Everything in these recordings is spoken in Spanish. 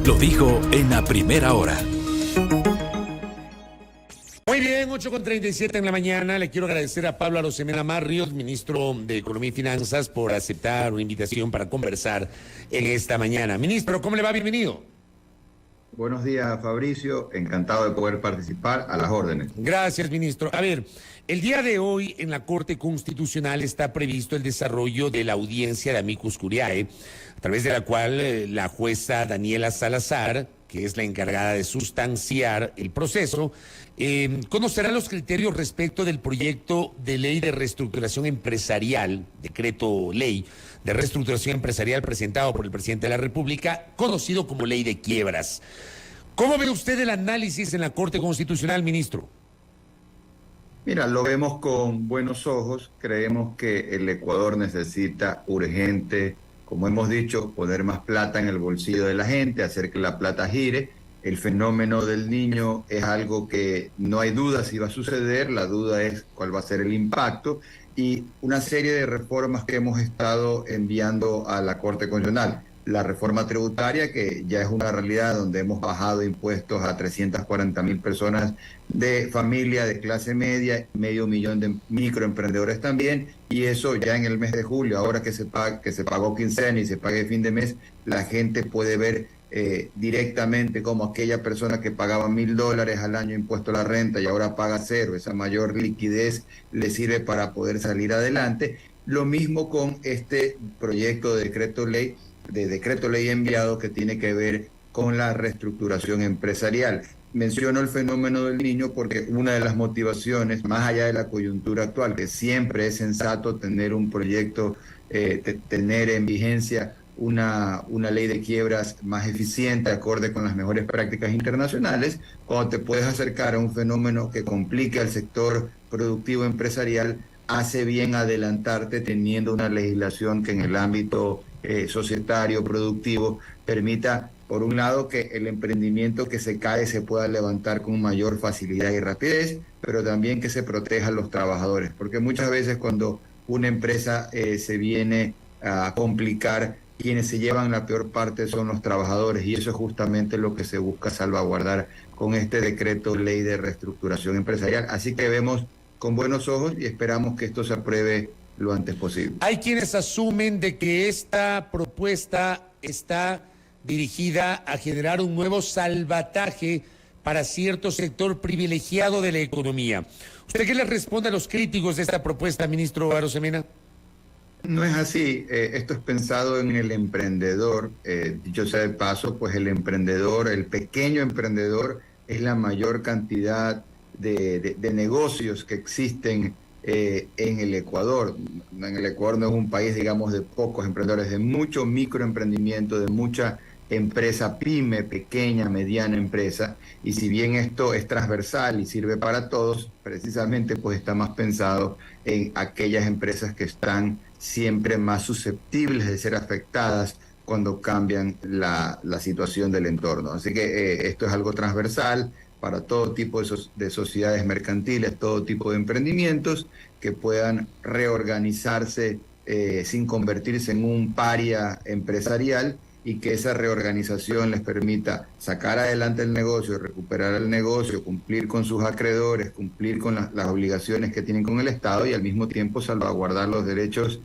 lo dijo en la primera hora. Muy bien, 8:37 en la mañana. Le quiero agradecer a Pablo Arosemena Marrios, ministro de Economía y Finanzas, por aceptar una invitación para conversar en esta mañana. Ministro, ¿cómo le va? Bienvenido. Buenos días, Fabricio. Encantado de poder participar, a las órdenes. Gracias, ministro. A ver, el día de hoy en la Corte Constitucional está previsto el desarrollo de la audiencia de amicus curiae, a través de la cual la jueza Daniela Salazar, que es la encargada de sustanciar el proceso, conocerá los criterios respecto del proyecto de ley de reestructuración empresarial, decreto ley de reestructuración empresarial presentado por el presidente de la República, conocido como ley de quiebras. ¿Cómo ve usted el análisis en la Corte Constitucional, ministro? Mira, lo vemos con buenos ojos. Creemos que el Ecuador necesita urgente, como hemos dicho, poner más plata en el bolsillo de la gente, hacer que la plata gire. El fenómeno del niño es algo que no hay duda si va a suceder, la duda es cuál va a ser el impacto, y una serie de reformas que hemos estado enviando a la Corte Constitucional. La reforma tributaria, que ya es una realidad, donde hemos bajado impuestos a 340.000 personas de familia, de clase media, 500.000 de microemprendedores también, y eso ya en el mes de julio, ahora que se pagó quincena y se pague fin de mes, la gente puede ver directamente como aquella persona que pagaba $1.000 al año impuesto a la renta y ahora paga cero, esa mayor liquidez le sirve para poder salir adelante. Lo mismo con este proyecto de decreto ley enviado que tiene que ver con la reestructuración empresarial. Menciono el fenómeno del niño porque una de las motivaciones, más allá de la coyuntura actual, que siempre es sensato tener un proyecto, tener en vigencia una ley de quiebras más eficiente, acorde con las mejores prácticas internacionales, cuando te puedes acercar a un fenómeno que complique al sector productivo empresarial, hace bien adelantarte teniendo una legislación que en el ámbito societario, productivo, permita, por un lado, que el emprendimiento que se cae se pueda levantar con mayor facilidad y rapidez, pero también que se proteja a los trabajadores, porque muchas veces cuando una empresa se viene a complicar, quienes se llevan la peor parte son los trabajadores, y eso es justamente lo que se busca salvaguardar con este decreto ley de reestructuración empresarial. Así que vemos con buenos ojos y esperamos que esto se apruebe lo antes posible. Hay quienes asumen de que esta propuesta está dirigida a generar un nuevo salvataje para cierto sector privilegiado de la economía. ¿Usted qué le responde a los críticos de esta propuesta, ministro Arosemena? No es así. Esto es pensado en el emprendedor. Dicho sea de paso, pues el emprendedor, el pequeño emprendedor, es la mayor cantidad de negocios que existen en el Ecuador. En el Ecuador no es un país, digamos, de pocos emprendedores, de mucho microemprendimiento, de mucha empresa pyme, pequeña, mediana empresa, y si bien esto es transversal y sirve para todos, precisamente pues está más pensado en aquellas empresas que están siempre más susceptibles de ser afectadas cuando cambian la situación del entorno. Así que esto es algo transversal para todo tipo de sociedades mercantiles, todo tipo de emprendimientos que puedan reorganizarse sin convertirse en un paria empresarial, y que esa reorganización les permita sacar adelante el negocio, recuperar el negocio, cumplir con sus acreedores, cumplir con las obligaciones que tienen con el Estado y al mismo tiempo salvaguardar los derechos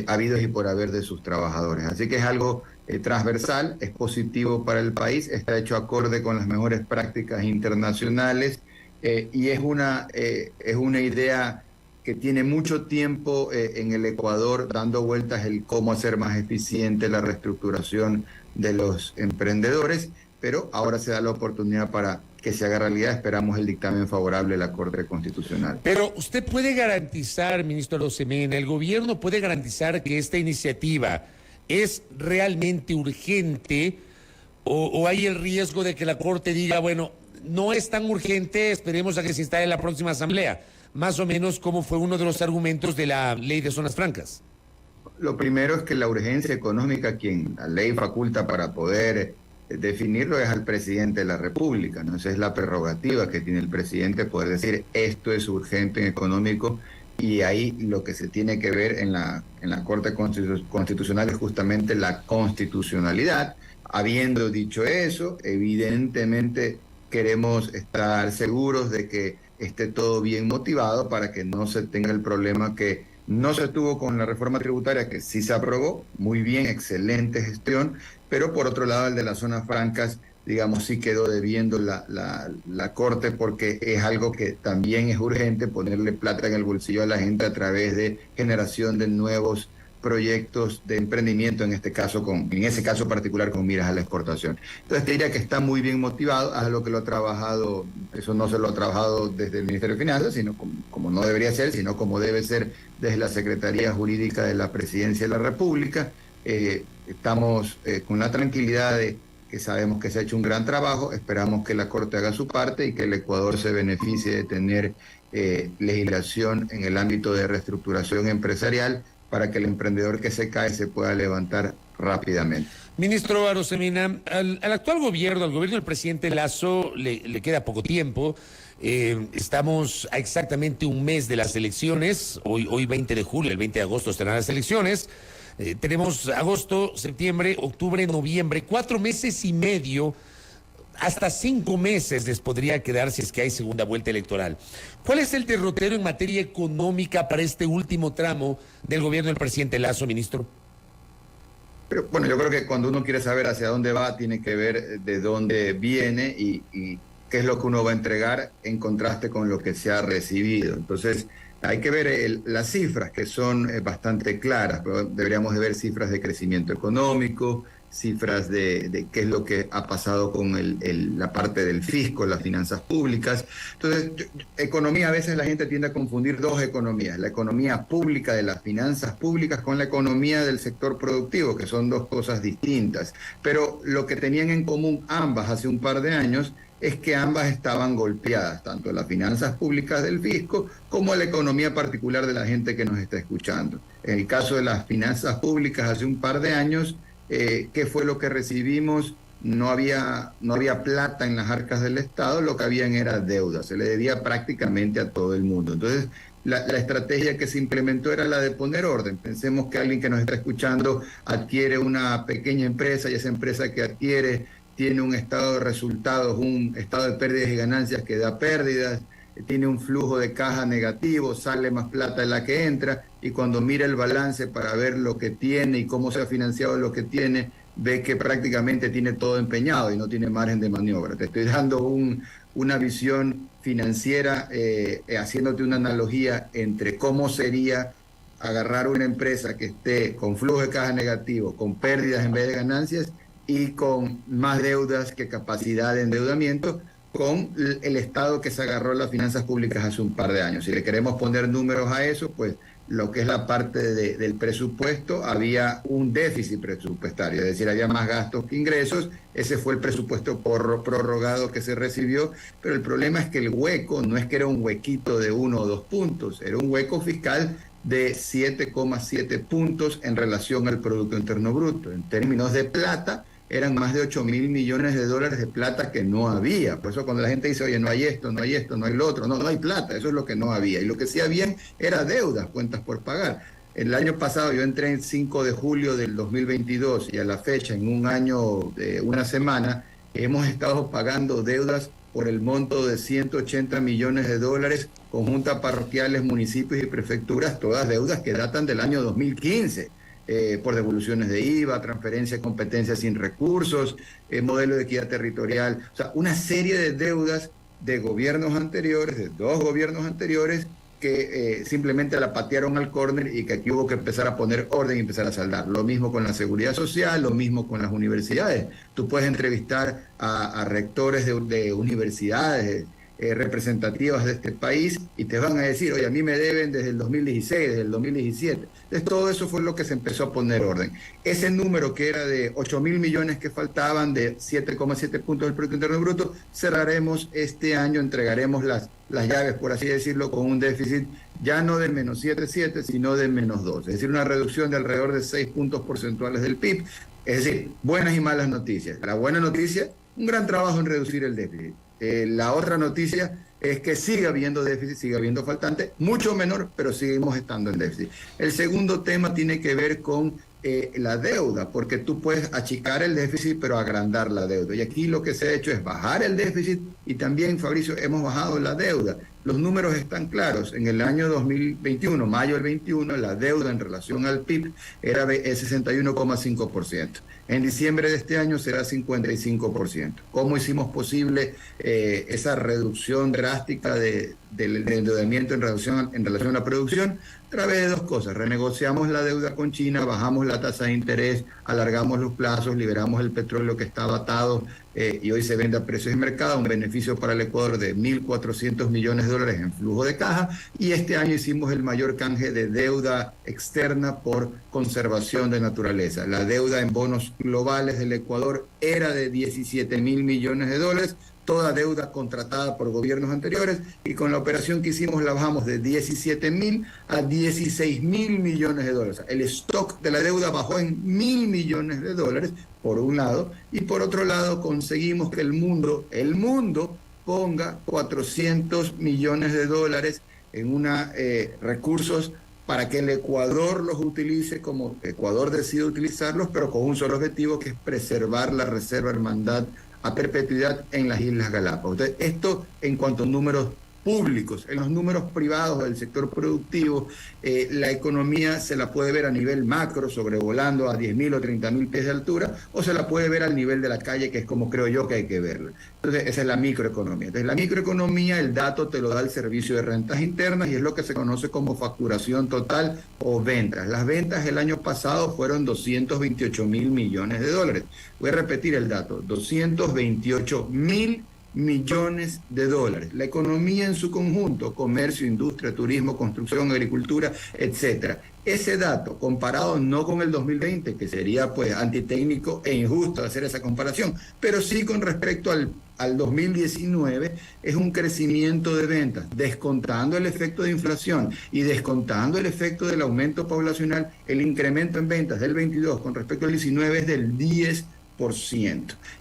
habidos y por haber de sus trabajadores. Así que es algo transversal, es positivo para el país, está hecho acorde con las mejores prácticas internacionales y es una idea que tiene mucho tiempo en el Ecuador dando vueltas el cómo hacer más eficiente la reestructuración de los emprendedores, pero ahora se da la oportunidad para que se haga realidad. Esperamos el dictamen favorable de la Corte Constitucional. Pero usted puede garantizar, ministro Arosemena, el gobierno puede garantizar que esta iniciativa es realmente urgente, o hay el riesgo de que la Corte diga, bueno, no es tan urgente, esperemos a que se instale en la próxima asamblea, más o menos como fue uno de los argumentos de la ley de zonas francas? Lo primero es que la urgencia económica, quien la ley faculta para poder definirlo, es al presidente de la República, ¿no? Esa es la prerrogativa que tiene el presidente, poder decir esto es urgente en económico, y ahí lo que se tiene que ver en la Corte Constitucional es justamente la constitucionalidad. Habiendo dicho eso, evidentemente queremos estar seguros de que esté todo bien motivado para que no se tenga el problema que no se tuvo con la reforma tributaria, que sí se aprobó, muy bien, excelente gestión, pero por otro lado el de las zonas francas, digamos, sí quedó debiendo la Corte, porque es algo que también es urgente, ponerle plata en el bolsillo a la gente a través de generación de nuevos proyectos de emprendimiento, en ese caso particular con miras a la exportación. Entonces te diría que está muy bien motivado, a lo que lo ha trabajado, eso no se lo ha trabajado desde el Ministerio de Finanzas, sino como no debería ser, sino como debe ser desde la Secretaría Jurídica de la Presidencia de la República. Estamos con la tranquilidad de que sabemos que se ha hecho un gran trabajo, esperamos que la Corte haga su parte y que el Ecuador se beneficie de tener legislación en el ámbito de reestructuración empresarial para que el emprendedor que se cae se pueda levantar rápidamente. Ministro Arosemena, al actual gobierno, al gobierno del presidente Lasso, le queda poco tiempo. Estamos a exactamente un mes de las elecciones, hoy 20 de julio, el 20 de agosto estarán las elecciones. Tenemos agosto, septiembre, octubre, noviembre, 4 meses y medio, hasta 5 meses les podría quedar si es que hay segunda vuelta electoral. ¿Cuál es el derrotero en materia económica para este último tramo del gobierno del presidente Lasso, ministro? Pero bueno, yo creo que cuando uno quiere saber hacia dónde va, tiene que ver de dónde viene y qué es lo que uno va a entregar en contraste con lo que se ha recibido. Entonces, hay que ver las cifras, que son bastante claras, pero deberíamos de ver cifras de crecimiento económico, cifras de qué es lo que ha pasado con la parte del fisco, las finanzas públicas. Entonces, economía, a veces la gente tiende a confundir dos economías, la economía pública de las finanzas públicas con la economía del sector productivo, que son dos cosas distintas. Pero lo que tenían en común ambas hace un par de años es que ambas estaban golpeadas, tanto las finanzas públicas del fisco como la economía particular de la gente que nos está escuchando. En el caso de las finanzas públicas hace un par de años, ¿qué fue lo que recibimos? No había plata en las arcas del Estado, lo que habían era deuda, se le debía prácticamente a todo el mundo. Entonces, la estrategia que se implementó era la de poner orden. Pensemos que alguien que nos está escuchando adquiere una pequeña empresa y esa empresa que adquiere tiene un estado de resultados, un estado de pérdidas y ganancias que da pérdidas, tiene un flujo de caja negativo, sale más plata de la que entra, y cuando mira el balance para ver lo que tiene y cómo se ha financiado lo que tiene, ve que prácticamente tiene todo empeñado y no tiene margen de maniobra. Te estoy dando una visión financiera, haciéndote una analogía entre cómo sería agarrar una empresa que esté con flujo de caja negativo, con pérdidas en vez de ganancias, y con más deudas que capacidad de endeudamiento, con el Estado que se agarró las finanzas públicas hace un par de años. Si le queremos poner números a eso, pues lo que es la parte del presupuesto, había un déficit presupuestario, es decir, había más gastos que ingresos. Ese fue el presupuesto prorrogado que se recibió, pero el problema es que el hueco no es que era un huequito de 1 o 2 puntos, era un hueco fiscal de 7,7 puntos en relación al Producto Interno Bruto. En términos de plata, eran más de 8.000 millones de dólares de plata que no había. Por eso cuando la gente dice, oye, no hay esto, no hay esto, no hay lo otro, no hay plata, eso es lo que no había. Y lo que sí había era deudas, cuentas por pagar. El año pasado yo entré el 5 de julio del 2022 y a la fecha, en un año de una semana, hemos estado pagando deudas por el monto de 180 millones de dólares, conjuntas parroquiales, municipios y prefecturas, todas deudas que datan del año 2015. Por devoluciones de IVA, transferencia de competencias sin recursos, modelo de equidad territorial, o sea, una serie de deudas de gobiernos anteriores, de 2 gobiernos anteriores, que simplemente la patearon al córner y que aquí hubo que empezar a poner orden y empezar a saldar. Lo mismo con la seguridad social, lo mismo con las universidades. Tú puedes entrevistar a rectores de universidades representativas de este país y te van a decir, oye, a mí me deben desde el 2016, desde el 2017. Entonces todo eso fue lo que se empezó a poner orden. Ese número que era de 8.000 millones que faltaban, de 7,7 puntos del Producto Interno Bruto, cerraremos este año, entregaremos las llaves, por así decirlo, con un déficit ya no de menos 7,7, sino de menos 2. Es decir, una reducción de alrededor de 6 puntos porcentuales del PIB. Es decir, buenas y malas noticias. La buena noticia, un gran trabajo en reducir el déficit. La otra noticia es que sigue habiendo déficit, sigue habiendo faltante, mucho menor, pero seguimos estando en déficit. El segundo tema tiene que ver con la deuda, porque tú puedes achicar el déficit pero agrandar la deuda. Y aquí lo que se ha hecho es bajar el déficit y también, Fabricio, hemos bajado la deuda. Los números están claros. En el año 2021, mayo del 21, la deuda en relación al PIB era de 61,5%. En diciembre de este año será 55%. ¿Cómo hicimos posible esa reducción drástica del endeudamiento en relación a la producción? A través de dos cosas. Renegociamos la deuda con China, bajamos la tasa de interés, alargamos los plazos, liberamos el petróleo que estaba atado y hoy se vende a precios de mercado, un beneficio para el Ecuador de 1.400 millones de dólares en flujo de caja, y este año hicimos el mayor canje de deuda externa por conservación de naturaleza. La deuda en bonos globales del Ecuador era de 17.000 millones de dólares, toda deuda contratada por gobiernos anteriores, y con la operación que hicimos la bajamos de 17.000 a 16.000 millones de dólares. El stock de la deuda bajó en 1.000 millones de dólares, por un lado, y por otro lado conseguimos que el mundo ponga 400 millones de dólares en recursos para que el Ecuador los utilice como Ecuador decide utilizarlos, pero con un solo objetivo, que es preservar la reserva hermandad a perpetuidad en las Islas Galápagos. Entonces, esto en cuanto a números públicos. En los números privados del sector productivo, la economía se la puede ver a nivel macro, sobrevolando a 10.000 o 30.000 pies de altura, o se la puede ver al nivel de la calle, que es como creo yo que hay que verla. Entonces, esa es la microeconomía. Entonces, la microeconomía, el dato te lo da el Servicio de Rentas Internas y es lo que se conoce como facturación total o ventas. Las ventas el año pasado fueron 228.000 millones de dólares. Voy a repetir el dato, 228.000 millones de dólares. La economía en su conjunto, comercio, industria, turismo, construcción, agricultura, etcétera. Ese dato, comparado no con el 2020, que sería pues antitécnico e injusto hacer esa comparación, pero sí con respecto al 2019, es un crecimiento de ventas, descontando el efecto de inflación y descontando el efecto del aumento poblacional. El incremento en ventas del 22 con respecto al 19 es del 10%.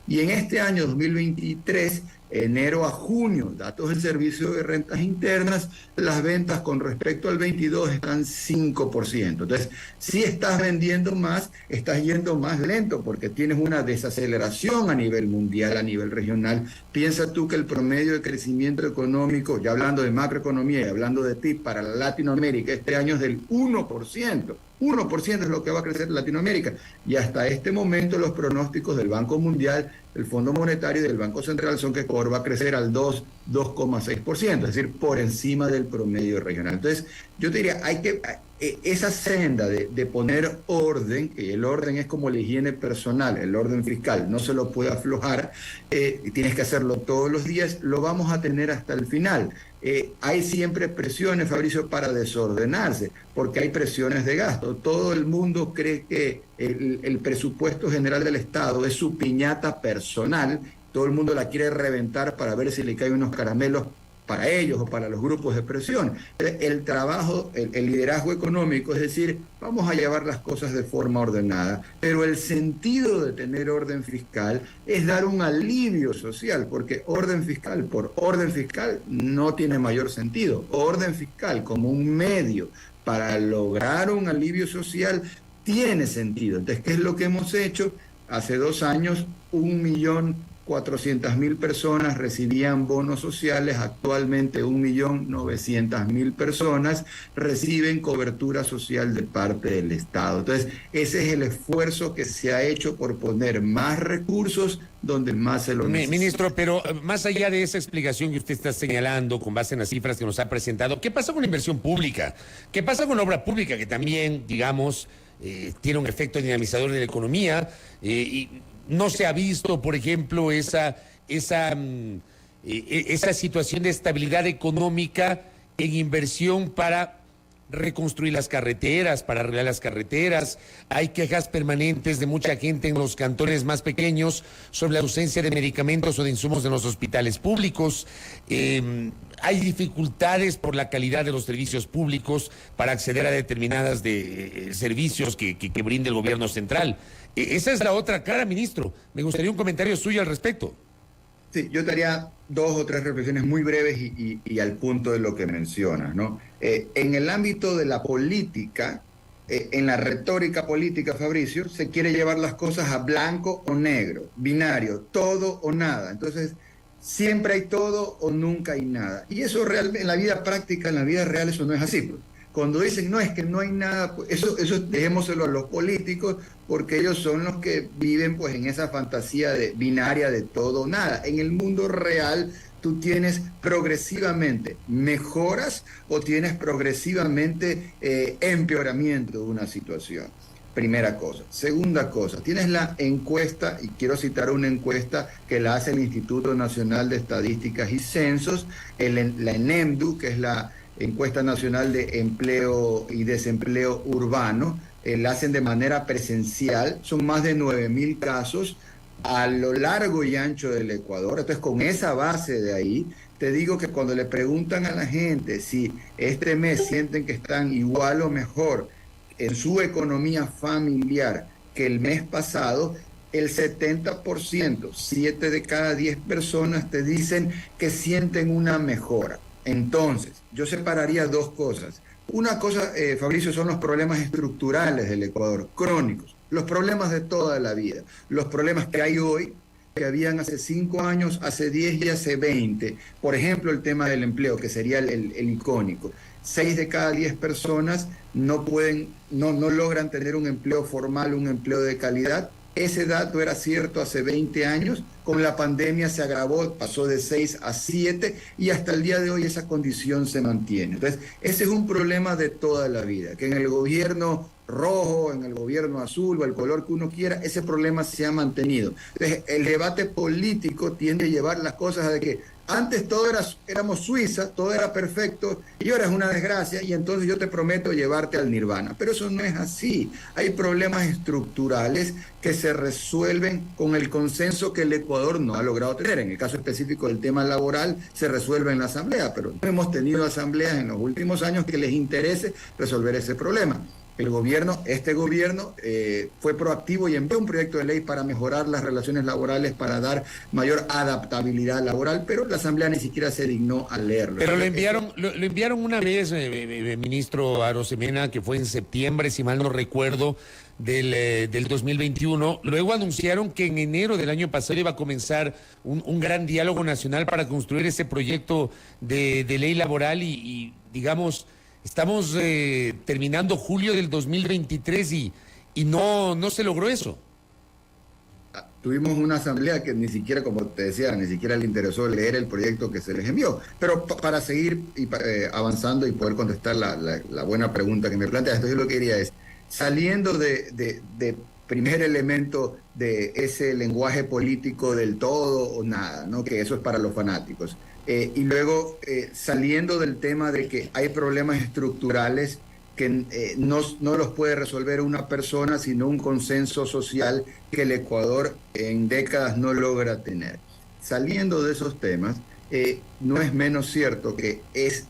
Y en este año 2023, enero a junio, datos del Servicio de Rentas Internas, las ventas con respecto al 22 están 5%. Entonces, si estás vendiendo más, estás yendo más lento porque tienes una desaceleración a nivel mundial, a nivel regional. Piensa tú que el promedio de crecimiento económico, ya hablando de macroeconomía y hablando de PIB para Latinoamérica, este año es del 1%. 1% es lo que va a crecer Latinoamérica. Y hasta este momento los pronósticos del Banco Mundial, del Fondo Monetario y del Banco Central son que Ecuador va a crecer al 2,6%, es decir, por encima del promedio regional. Entonces, yo te diría, esa senda de poner orden, que el orden es como la higiene personal, el orden fiscal, no se lo puede aflojar, tienes que hacerlo todos los días, lo vamos a tener hasta el final. Hay siempre presiones, Fabricio, para desordenarse, porque hay presiones de gasto. Todo el mundo cree que el presupuesto general del Estado es su piñata personal, todo el mundo la quiere reventar para ver si le caen unos caramelos para ellos o para los grupos de presión. El trabajo, el liderazgo económico, es decir, vamos a llevar las cosas de forma ordenada, pero el sentido de tener orden fiscal es dar un alivio social, porque orden fiscal por orden fiscal no tiene mayor sentido. Orden fiscal como un medio para lograr un alivio social tiene sentido. Entonces, ¿qué es lo que hemos hecho? Hace 2 años, 1.400.000 personas recibían bonos sociales, actualmente 1.900.000 personas reciben cobertura social de parte del Estado. Entonces, ese es el esfuerzo que se ha hecho por poner más recursos donde más se lo necesita. Ministro, pero más allá de esa explicación que usted está señalando con base en las cifras que nos ha presentado, ¿qué pasa con la inversión pública? ¿Qué pasa con la obra pública que también, digamos, tiene un efecto dinamizador de la economía? Y no se ha visto, por ejemplo, esa situación de estabilidad económica en inversión para reconstruir las carreteras, para arreglar las carreteras. Hay quejas permanentes de mucha gente en los cantones más pequeños sobre la ausencia de medicamentos o de insumos en los hospitales públicos. Hay dificultades por la calidad de los servicios públicos para acceder a determinadas servicios que brinde el gobierno central. Esa es la otra cara, ministro. Me gustaría un comentario suyo al respecto. Sí, yo te haría 2 o 3 reflexiones muy breves y al punto de lo que mencionas, ¿no? En el ámbito de la política, en la retórica política, Fabricio, se quiere llevar las cosas a blanco o negro, binario, todo o nada. Entonces, siempre hay todo o nunca hay nada. Y eso realmente, en la vida práctica, en la vida real, eso no es así, pues. Cuando dicen, no, es que no hay nada, pues eso dejémoselo a los políticos, porque ellos son los que viven pues en esa fantasía binaria de todo o nada. En el mundo real, tú tienes progresivamente mejoras o tienes progresivamente empeoramiento de una situación. Primera cosa. Segunda cosa, tienes la encuesta, y quiero citar una encuesta que la hace el Instituto Nacional de Estadísticas y Censos, la ENEMDU, que es la Encuesta Nacional de Empleo y Desempleo Urbano, la hacen de manera presencial, son más de 9.000 casos a lo largo y ancho del Ecuador. Entonces, con esa base de ahí, te digo que cuando le preguntan a la gente si este mes sienten que están igual o mejor en su economía familiar que el mes pasado, el 70%, 7 de cada 10 personas te dicen que sienten una mejora. Entonces, yo separaría dos cosas. Una cosa, Fabricio, son los problemas estructurales del Ecuador, crónicos, los problemas de toda la vida, los problemas que hay hoy, que habían hace 5 años, hace 10 y hace 20. Por ejemplo, el tema del empleo, que sería el icónico. 6 de cada 10 personas no logran tener un empleo formal, un empleo de calidad. Ese dato era cierto hace 20 años, con la pandemia se agravó, pasó de 6 a 7 y hasta el día de hoy esa condición se mantiene. Entonces, ese es un problema de toda la vida, que en el gobierno rojo, en el gobierno azul o el color que uno quiera, ese problema se ha mantenido. Entonces, el debate político tiende a llevar las cosas a de que antes éramos Suiza, todo era perfecto y ahora es una desgracia y entonces yo te prometo llevarte al nirvana. Pero eso no es así. Hay problemas estructurales que se resuelven con el consenso que el Ecuador no ha logrado tener. En el caso específico del tema laboral se resuelve en la Asamblea, pero no hemos tenido asambleas en los últimos años que les interese resolver ese problema. Este gobierno fue proactivo y envió un proyecto de ley para mejorar las relaciones laborales, para dar mayor adaptabilidad laboral, pero la Asamblea ni siquiera se dignó a leerlo. Pero lo enviaron una vez, ministro Arosemena, que fue en septiembre, si mal no recuerdo, del 2021. Luego anunciaron que en enero del año pasado iba a comenzar un gran diálogo nacional para construir ese proyecto de ley laboral y digamos... Estamos terminando julio del 2023 y no se logró eso. Tuvimos una asamblea que ni siquiera, como te decía, ni siquiera le interesó leer el proyecto que se les envió. Pero para seguir avanzando y poder contestar la buena pregunta que me planteas, entonces lo que quería es, saliendo de primer elemento de ese lenguaje político del todo o nada, ¿no? Que eso es para los fanáticos. Y luego saliendo del tema de que hay problemas estructurales que no los puede resolver una persona, sino un consenso social que el Ecuador en décadas no logra tener. Saliendo de esos temas, no es menos cierto que es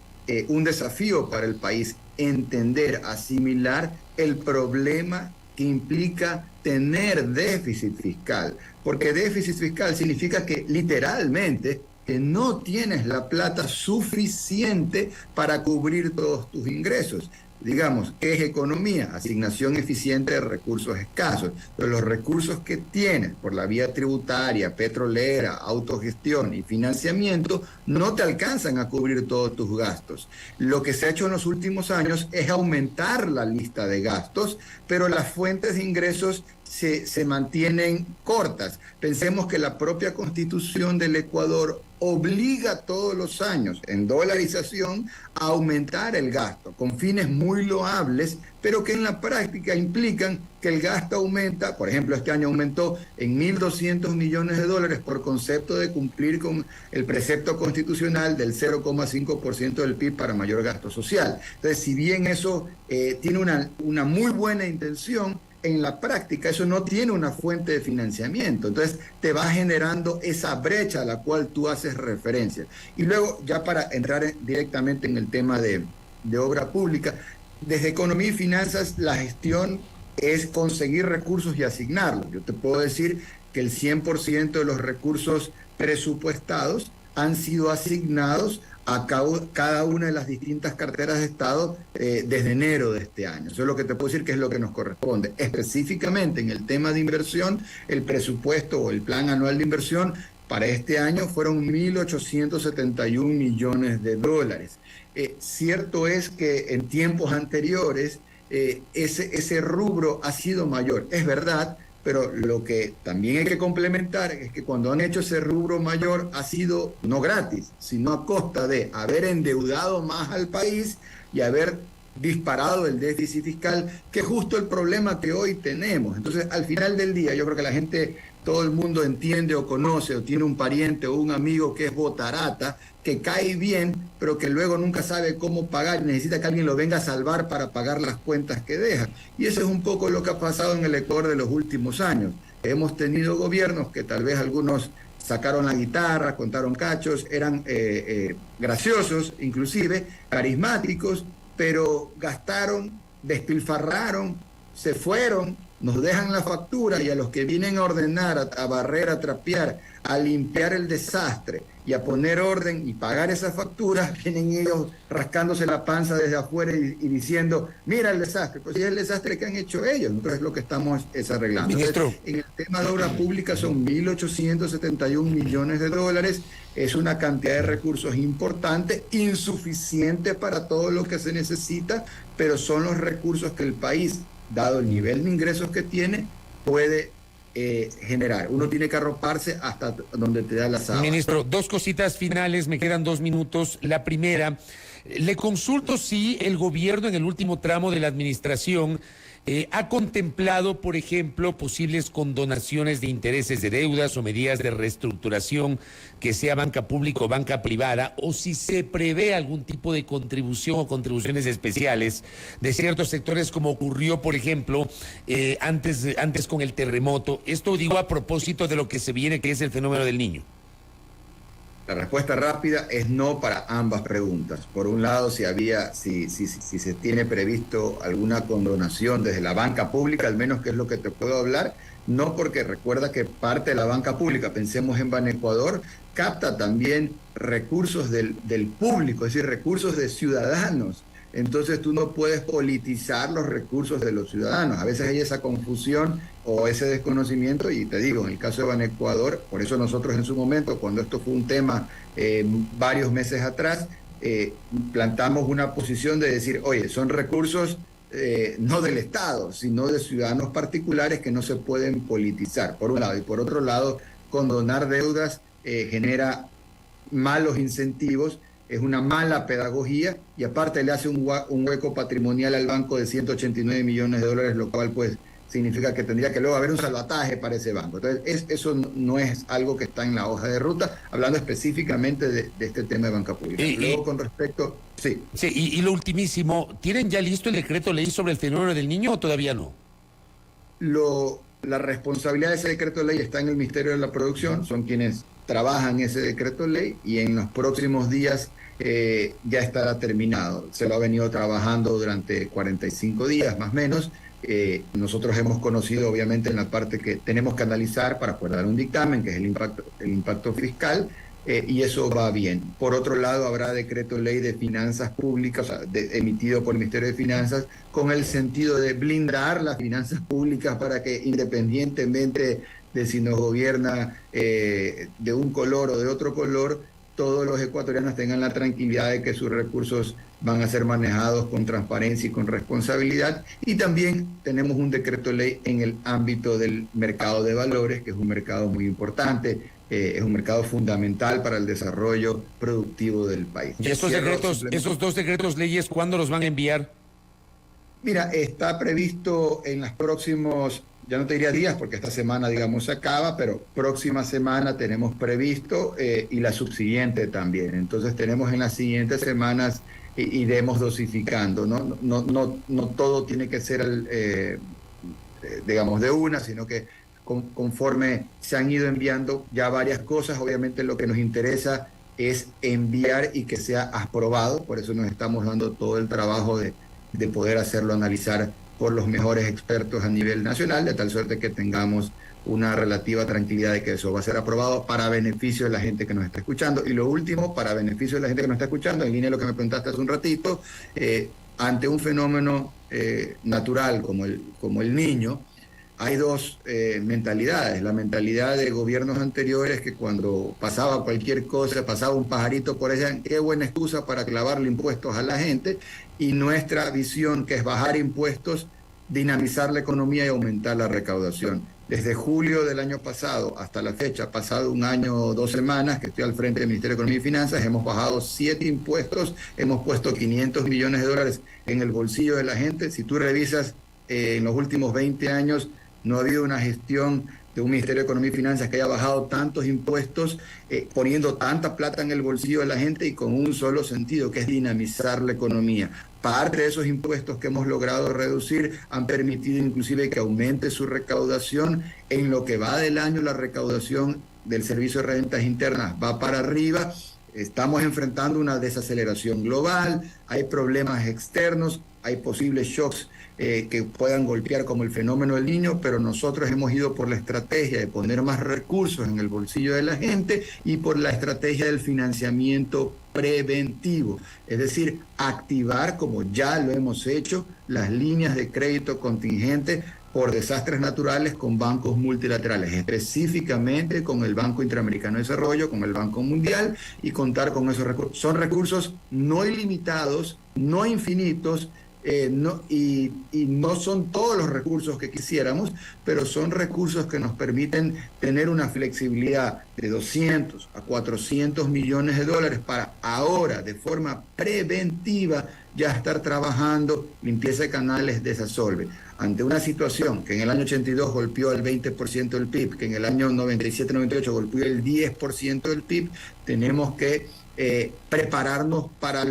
un desafío para el país entender, asimilar el problema que implica tener déficit fiscal, porque déficit fiscal significa que literalmente que no tienes la plata suficiente para cubrir todos tus ingresos. Digamos, ¿qué es economía? Asignación eficiente de recursos escasos. Pero los recursos que tienes por la vía tributaria, petrolera, autogestión y financiamiento no te alcanzan a cubrir todos tus gastos. Lo que se ha hecho en los últimos años es aumentar la lista de gastos, pero las fuentes de ingresos se mantienen cortas. Pensemos que la propia Constitución del Ecuador obliga todos los años en dolarización a aumentar el gasto con fines muy loables, pero que en la práctica implican que el gasto aumenta. Por ejemplo, este año aumentó en $1.200 millones por concepto de cumplir con el precepto constitucional del 0,5% del PIB para mayor gasto social. Entonces, si bien eso tiene una muy buena intención, en la práctica eso no tiene una fuente de financiamiento, entonces te va generando esa brecha a la cual tú haces referencia. Y luego, ya para entrar directamente en el tema de obra pública, desde Economía y Finanzas la gestión es conseguir recursos y asignarlos. Yo te puedo decir que el 100% de los recursos presupuestados han sido asignados a cada una de las distintas carteras de Estado desde enero de este año. Eso es lo que te puedo decir que es lo que nos corresponde. Específicamente en el tema de inversión, el presupuesto o el plan anual de inversión para este año fueron 1.871 millones de dólares. Cierto es que en tiempos anteriores ese rubro ha sido mayor, es verdad, pero lo que también hay que complementar es que cuando han hecho ese rubro mayor ha sido no gratis, sino a costa de haber endeudado más al país y haber disparado el déficit fiscal, que es justo el problema que hoy tenemos. Entonces, al final del día, yo creo que la gente, todo el mundo entiende o conoce o tiene un pariente o un amigo que es botarata, que cae bien, pero que luego nunca sabe cómo pagar y necesita que alguien lo venga a salvar para pagar las cuentas que deja. Y eso es un poco lo que ha pasado en el Ecuador de los últimos años. Hemos tenido gobiernos que tal vez algunos sacaron la guitarra, contaron cachos, eran graciosos, inclusive carismáticos, pero gastaron, despilfarraron, se fueron, nos dejan la factura, y a los que vienen a ordenar, a barrer, a trapear, a limpiar el desastre y a poner orden y pagar esas facturas, vienen ellos rascándose la panza desde afuera y diciendo, mira el desastre. Pues es el desastre que han hecho ellos, nosotros es lo que estamos arreglando. Ministro. Entonces, en el tema de obra pública son 1.871 millones de dólares, es una cantidad de recursos importante, insuficiente para todo lo que se necesita, pero son los recursos que el país, dado el nivel de ingresos que tiene, puede generar. Uno tiene que arroparse hasta donde te da la sábana. Ministro, dos cositas finales, me quedan 2 minutos. La primera, le consulto si el gobierno en el último tramo de la administración ha contemplado, por ejemplo, posibles condonaciones de intereses de deudas o medidas de reestructuración, que sea banca pública o banca privada, o si se prevé algún tipo de contribución o contribuciones especiales de ciertos sectores, como ocurrió, por ejemplo, antes con el terremoto. Esto digo a propósito de lo que se viene, que es el fenómeno del Niño. La respuesta rápida es no para ambas preguntas. Por un lado, si se tiene previsto alguna condonación desde la banca pública, al menos que es lo que te puedo hablar, no, porque recuerda que parte de la banca pública, pensemos en Banecuador, capta también recursos del público, es decir, recursos de ciudadanos. Entonces tú no puedes politizar los recursos de los ciudadanos. A veces hay esa confusión o ese desconocimiento, y te digo, en el caso de Banecuador, por eso nosotros en su momento, cuando esto fue un tema varios meses atrás, plantamos una posición de decir, oye, son recursos no del Estado, sino de ciudadanos particulares que no se pueden politizar, por un lado. Y por otro lado, condonar deudas genera malos incentivos, es una mala pedagogía, y aparte le hace un hueco patrimonial al banco de 189 millones de dólares, lo cual pues significa que tendría que luego haber un salvataje para ese banco. Entonces eso no es algo que está en la hoja de ruta, hablando específicamente de este tema de banca pública. Luego con respecto... Sí. Sí, y lo ultimísimo, ¿tienen ya listo el decreto ley sobre el fenómeno del Niño o todavía no? La responsabilidad de ese decreto ley está en el Ministerio de la Producción, son quienes trabajan ese decreto ley, y en los próximos días ya estará terminado. Se lo ha venido trabajando durante 45 días más o menos. Nosotros hemos conocido obviamente en la parte que tenemos que analizar para poder dar un dictamen, que es el impacto fiscal, y eso va bien. Por otro lado, habrá decreto ley de finanzas públicas, o sea, emitido por el Ministerio de Finanzas, con el sentido de blindar las finanzas públicas para que, independientemente de si nos gobierna de un color o de otro color, todos los ecuatorianos tengan la tranquilidad de que sus recursos van a ser manejados con transparencia y con responsabilidad. Y también tenemos un decreto ley en el ámbito del mercado de valores, que es un mercado muy importante, es un mercado fundamental para el desarrollo productivo del país. ¿Y esos dos decretos leyes, cuándo los van a enviar? Mira, está previsto en los próximos, ya no te diría días, porque esta semana, digamos, se acaba, pero próxima semana tenemos previsto, y la subsiguiente también. Entonces tenemos en las siguientes semanas, iremos dosificando, ¿no? No todo tiene que ser, digamos, de una, sino que conforme se han ido enviando ya varias cosas, obviamente lo que nos interesa es enviar y que sea aprobado, por eso nos estamos dando todo el trabajo de poder hacerlo analizar por los mejores expertos a nivel nacional, de tal suerte que tengamos una relativa tranquilidad de que eso va a ser aprobado para beneficio de la gente que nos está escuchando. Y lo último, para beneficio de la gente que nos está escuchando, en línea de lo que me preguntaste hace un ratito, ante un fenómeno natural como el Niño, hay dos mentalidades. La mentalidad de gobiernos anteriores, que cuando pasaba cualquier cosa, pasaba un pajarito por allá, qué buena excusa para clavarle impuestos a la gente, y nuestra visión, que es bajar impuestos, dinamizar la economía y aumentar la recaudación. Desde julio del año pasado hasta la fecha, pasado un año o 2 semanas que estoy al frente del Ministerio de Economía y Finanzas, hemos bajado 7 impuestos, hemos puesto $500 millones en el bolsillo de la gente. Si tú revisas en los últimos 20 años, no ha habido una gestión de un Ministerio de Economía y Finanzas que haya bajado tantos impuestos, poniendo tanta plata en el bolsillo de la gente y con un solo sentido, que es dinamizar la economía. Parte de esos impuestos que hemos logrado reducir han permitido inclusive que aumente su recaudación. En lo que va del año, la recaudación del Servicio de Rentas Internas va para arriba. Estamos enfrentando una desaceleración global, hay problemas externos, hay posibles shocks que puedan golpear, como el fenómeno del Niño, pero nosotros hemos ido por la estrategia de poner más recursos en el bolsillo de la gente y por la estrategia del financiamiento preventivo, es decir, activar, como ya lo hemos hecho, las líneas de crédito contingente por desastres naturales con bancos multilaterales, específicamente con el Banco Interamericano de Desarrollo, con el Banco Mundial, y contar con esos recursos. Son recursos no ilimitados, no infinitos, y no son todos los recursos que quisiéramos, pero son recursos que nos permiten tener una flexibilidad de 200 a 400 millones de dólares para ahora, de forma preventiva, ya estar trabajando limpieza de canales, desasolve. Ante una situación que en el año 82 golpeó el 20% del PIB, que en el año 97-98 golpeó el 10% del PIB, tenemos que prepararnos para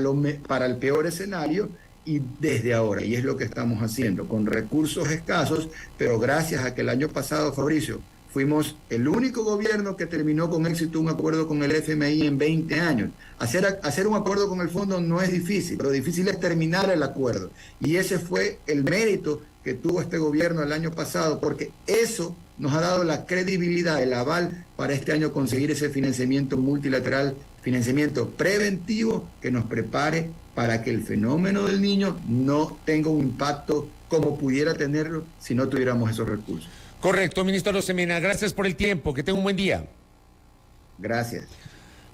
el peor escenario, y desde ahora, y es lo que estamos haciendo, con recursos escasos, pero gracias a que el año pasado, Fabricio, fuimos el único gobierno que terminó con éxito un acuerdo con el FMI en 20 años. Hacer un acuerdo con el fondo no es difícil, pero difícil es terminar el acuerdo. Y ese fue el mérito que tuvo este gobierno el año pasado, porque eso nos ha dado la credibilidad, el aval para este año conseguir ese financiamiento multilateral, financiamiento preventivo que nos prepare para que el fenómeno del Niño no tenga un impacto como pudiera tenerlo si no tuviéramos esos recursos. Correcto, ministro Arosemena, gracias por el tiempo, que tenga un buen día. Gracias.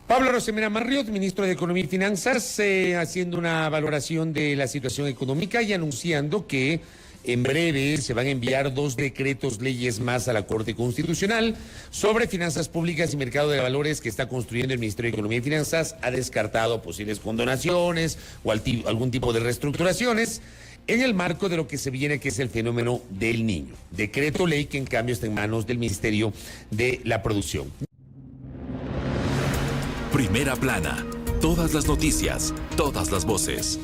Pablo Arosemena Marriott, ministro de Economía y Finanzas, haciendo una valoración de la situación económica y anunciando que en breve se van a enviar 2 decretos leyes más a la Corte Constitucional sobre finanzas públicas y mercado de valores que está construyendo el Ministerio de Economía y Finanzas. Ha descartado posibles condonaciones o algún tipo de reestructuraciones en el marco de lo que se viene, que es el fenómeno del Niño. Decreto ley que en cambio está en manos del Ministerio de la Producción. Primera plana. Todas las noticias, todas las voces.